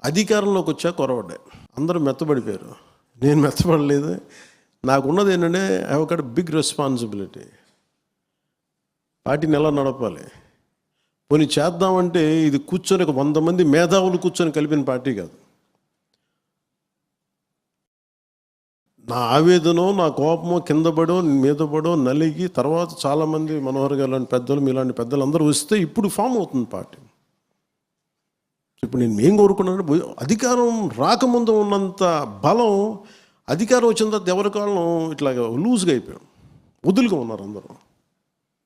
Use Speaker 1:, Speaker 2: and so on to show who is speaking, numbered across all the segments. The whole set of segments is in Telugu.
Speaker 1: అధికారంలోకి వచ్చా కొరవడ్డాయి, అందరూ మెత్తబడిపోయారు. నేను మెత్తబడలేదు. నాకున్నది ఏంటంటే I have got big responsibility. పార్టీని ఎలా నడపాలి, పోనీ చేద్దామంటే ఇది కూర్చొని ఒక 100 మంది మేధావులు కూర్చొని కలిపిన పార్టీ కాదు. నా ఆవేదనో నా కోపమో కింద పడో మీద పడో నలిగి తర్వాత చాలామంది మనోహర్ గారు లాంటి పెద్దలు మీలాంటి పెద్దలు అందరూ వస్తే ఇప్పుడు ఫామ్ అవుతుంది పార్టీ. ఇప్పుడు నేను ఏం కోరుకున్నాను, అధికారం రాకముందు ఉన్నంత బలం అధికారం వచ్చిన తర్వాత ఎవరి కాలం ఇట్లాగా లూజ్గా అయిపోయాం, వదులుగా ఉన్నారు అందరూ.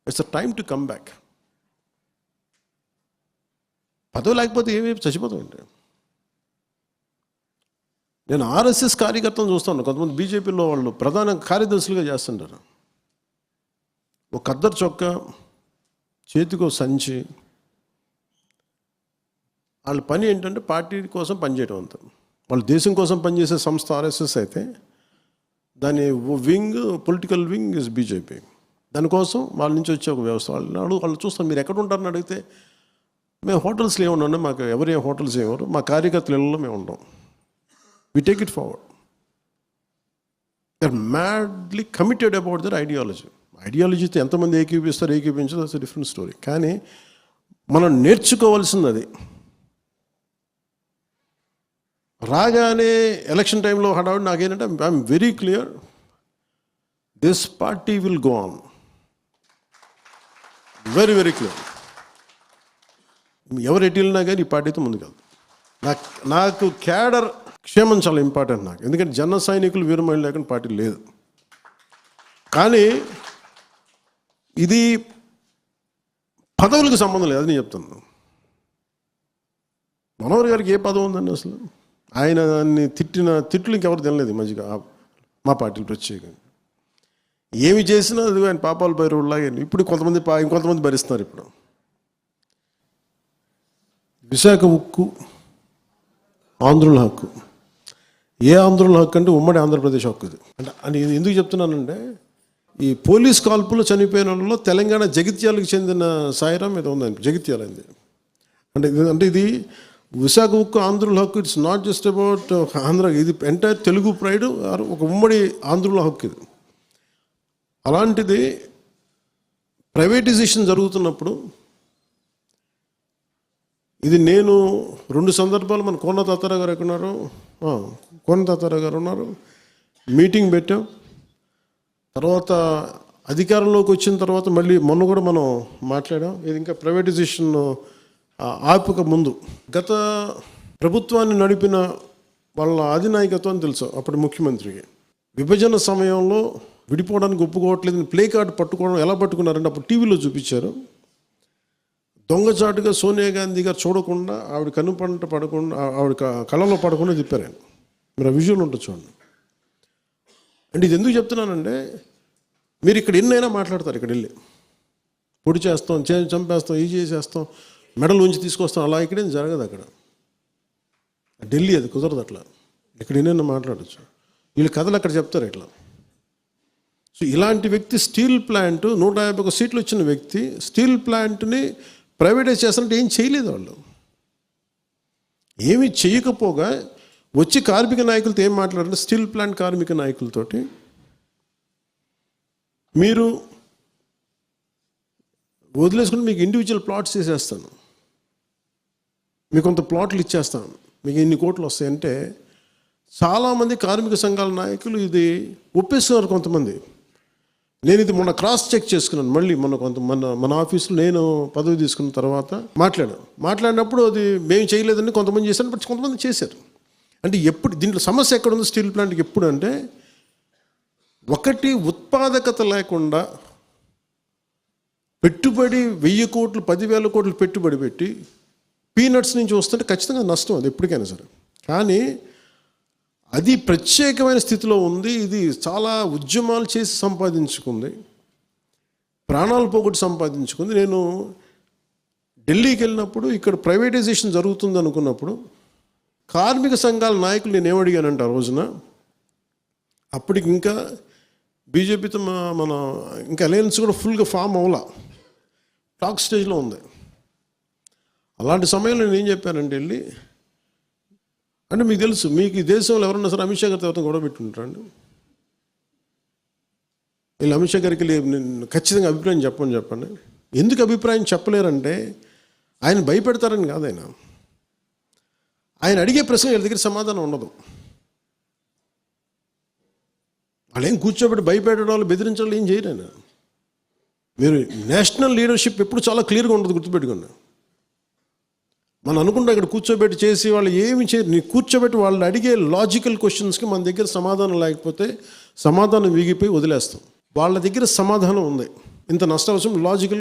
Speaker 1: It's a time to come back. పదవి లేకపోతే ఏమేమి చచ్చిపోతామంటే, నేను ఆర్ఎస్ఎస్ కార్యకర్తలను చూస్తాను, కొంతమంది బీజేపీలో వాళ్ళు ప్రధాన కార్యదర్శులుగా చేస్తుంటారు. ఒక ఖద్దరు చొక్కా, చేతికో సంచి, వాళ్ళ పని ఏంటంటే పార్టీ కోసం పనిచేయడం అంతా. వాళ్ళు దేశం కోసం పనిచేసే సంస్థ ఆర్ఎస్ఎస్ అయితే దాని wing, political wing is BJP. దానికోసం వాళ్ళ నుంచి వచ్చే ఒక వ్యవస్థ. వాళ్ళు చూస్తాం, మీరు ఎక్కడ ఉంటారని అడిగితే మేము హోటల్స్లో ఏమన్నా, మాకు ఎవరు ఏ హోటల్స్ ఏమరు, మా కార్యకర్తల ఇళ్ళలో మేము ఉంటాం. We take it forward. They're madly committed about their ideology. ఐడియాలజీతో ఎంతమంది ఏకీపిస్తారు, ఏకీపించారు, దట్స్ ఎ డిఫరెంట్ స్టోరీ. కానీ మనం నేర్చుకోవాల్సింది అది. రాగానే ఎలక్షన్ టైంలో హడావుడి నాకేంటంటే I'm very clear, this party will go on. Very very clear. ఎవరు ఎటు వెళ్ళినా కానీ ఈ పార్టీతో ముందుకెళ్తాం. నాకు క్యాడర్ క్షేమం చాలా ఇంపార్టెంట్ నాకు, ఎందుకంటే జన సైనికులు వీరమహిళ లేకుండా పార్టీ లేదు. కానీ ఇది పదవులకు సంబంధం లేదు, అది నేను చెప్తాను. మనోహర్ గారికి ఏ పదవి ఉందండి అసలు? ఆయన దాన్ని తిట్లు ఇంకెవరు తినలేదు ఈ మధ్యగా మా పార్టీలు ప్రత్యేకంగా. ఏమి చేసినా అది ఆయన పాపాలు పైరులాగే. ఇప్పుడు ఇంకొంతమంది భరిస్తున్నారు. ఇప్పుడు విశాఖ ఉక్కు ఆంధ్రుల హక్కు. ఏ ఆంధ్రుల హక్కు అంటే ఉమ్మడి ఆంధ్రప్రదేశ్ హక్కు ఇది. అంటే ఎందుకు చెప్తున్నానంటే, ఈ పోలీస్ కాల్పులో చనిపోయిన వాళ్ళలో తెలంగాణ జగిత్యాలకు చెందిన సాయిరాం ఏదో ఉందండి, జగిత్యాల అయింది. అంటే ఇది విశాఖ ఉక్కు ఆంధ్రుల హక్కు. It's not just about Andhra, ఇది ఎంటైర్ తెలుగు ప్రైడ్, ఒక ఉమ్మడి ఆంధ్రుల హక్కు ఇది. అలాంటిది ప్రైవేటైజేషన్ జరుగుతున్నప్పుడు ఇది నేను 2 సందర్భాలు, మన కోన తాతారావు గారు ఎక్కడున్నారు, కోన తాతారావు గారు ఉన్నారు, మీటింగ్ పెట్టాం. తర్వాత అధికారంలోకి వచ్చిన తర్వాత మళ్ళీ మొన్న కూడా మనం మాట్లాడాం. ఇది ఇంకా ప్రైవేటైజేషన్ ఆపక ముందు గత ప్రభుత్వాన్ని నడిపిన వాళ్ళ అధినాయకత్వం తెలుసు అప్పుడు ముఖ్యమంత్రికి. విభజన సమయంలో విడిపోవడానికి ఒప్పుకోవట్లేదని ప్లే కార్డు పట్టుకోవడం ఎలా పట్టుకున్నారంటే అప్పుడు టీవీలో చూపించారు. దొంగచాటుగా సోనియా గాంధీ గారు చూడకుండా, ఆవిడ కనుపంట పడకుండా, ఆవిడ కళ్ళలో పడకుండా తిప్పారు ఆయన. మీరు ఆ విజువల్ ఉంటుంది చూడండి. అంటే ఇది ఎందుకు చెప్తున్నానంటే, మీరు ఇక్కడ ఎన్నైనా మాట్లాడతారు, ఇక్కడ వెళ్ళి పొడి చేస్తాం, చంపేస్తాం, ఇది చేసేస్తాం, మెడల్ ఉంచి తీసుకొస్తాం, అలా ఇక్కడేం జరగదు. అక్కడ ఢిల్లీ అది కుదరదు అట్లా. ఇక్కడ ఎన్నైనా మాట్లాడచ్చు. వీళ్ళు కథలు అక్కడ చెప్తారు ఇట్లా. సో ఇలాంటి వ్యక్తి స్టీల్ ప్లాంట్ 151 సీట్లు వచ్చిన వ్యక్తి స్టీల్ ప్లాంట్ని ప్రైవేటైజ్ చేస్తారంటే ఏం చేయలేదు. వాళ్ళు ఏమి చేయకపోగా వచ్చి కార్మిక నాయకులతో ఏం మాట్లాడారంటే, స్టీల్ ప్లాంట్ కార్మిక నాయకులతోటి మీరు వదిలేసుకుని మీకు ఇండివిజువల్ ప్లాట్స్ చేసేస్తాను, మీకు కొంత ప్లాట్లు ఇచ్చేస్తాను, మీకు ఇన్ని కోట్లు వస్తాయంటే చాలామంది కార్మిక సంఘాల నాయకులు ఇది ఒప్పేస్తున్నారు. కొంతమంది, నేను ఇది మొన్న క్రాస్ చెక్ చేసుకున్నాను, మళ్ళీ మన ఆఫీసులో నేను పదవి తీసుకున్న తర్వాత మాట్లాడినప్పుడు అది మేము చేయలేదని కొంతమంది చేశారు, బట్ కొంతమంది చేశారు. అంటే ఎప్పుడు దీంట్లో సమస్య ఎక్కడ ఉంది స్టీల్ ప్లాంట్కి? ఎప్పుడు అంటే, ఒకటి ఉత్పాదకత లేకుండా పెట్టుబడి 1000 కోట్లు 10,000 కోట్లు పెట్టుబడి పెట్టి పీనట్స్ నుంచి వస్తుంటే ఖచ్చితంగా నష్టం, అది ఎప్పటికైనా సరే. కానీ అది ప్రత్యేకమైన స్థితిలో ఉంది. ఇది చాలా ఉద్యమాలు చేసి సంపాదించుకుంది, ప్రాణాలు పోగొట్టి సంపాదించుకుంది. నేను ఢిల్లీకి వెళ్ళినప్పుడు ఇక్కడ ప్రైవేటైజేషన్ జరుగుతుంది అనుకున్నప్పుడు కార్మిక సంఘాల నాయకులు నేను ఏమడిగానంటే, ఆ రోజున అప్పటికి ఇంకా బీజేపీతో మన ఇంకా అలయన్స్ కూడా ఫుల్గా ఫామ్ అవ్వాల, టాక్ స్టేజ్లో ఉంది. అలాంటి సమయంలో నేను ఏం చెప్పానంటే వెళ్ళి, అంటే మీకు తెలుసు, మీకు ఈ దేశంలో ఎవరన్నా సరే అమిత్ షా గారితో ఎవరితో గొడవ పెట్టుకుంటారండి? వీళ్ళు అమిత్ షా గారికి నేను ఖచ్చితంగా అభిప్రాయం చెప్పండి. ఎందుకు అభిప్రాయం చెప్పలేరంటే ఆయన భయపెడతారని కాదు. ఆయన అడిగే ప్రశ్న వీళ్ళ దగ్గర సమాధానం ఉండదు. వాళ్ళు ఏం కూర్చోబెట్టి భయపెట్టడం వాళ్ళు బెదిరించడం ఏం చేయరు. ఆయన మీరు నేషనల్ లీడర్షిప్ ఎప్పుడు చాలా క్లియర్గా ఉంటుంది, గుర్తుపెట్టుకున్నా. మనం అనుకుంటే ఇక్కడ కూర్చోబెట్టి చేసి వాళ్ళు ఏమి చేయరు. నీ కూర్చోబెట్టి వాళ్ళు అడిగే లాజికల్ క్వశ్చన్స్కి మన దగ్గర సమాధానం లేకపోతే సమాధానం వీగిపోయి వదిలేస్తాం. వాళ్ళ దగ్గర సమాధానం ఉంది, ఇంత నష్టం లాజికల్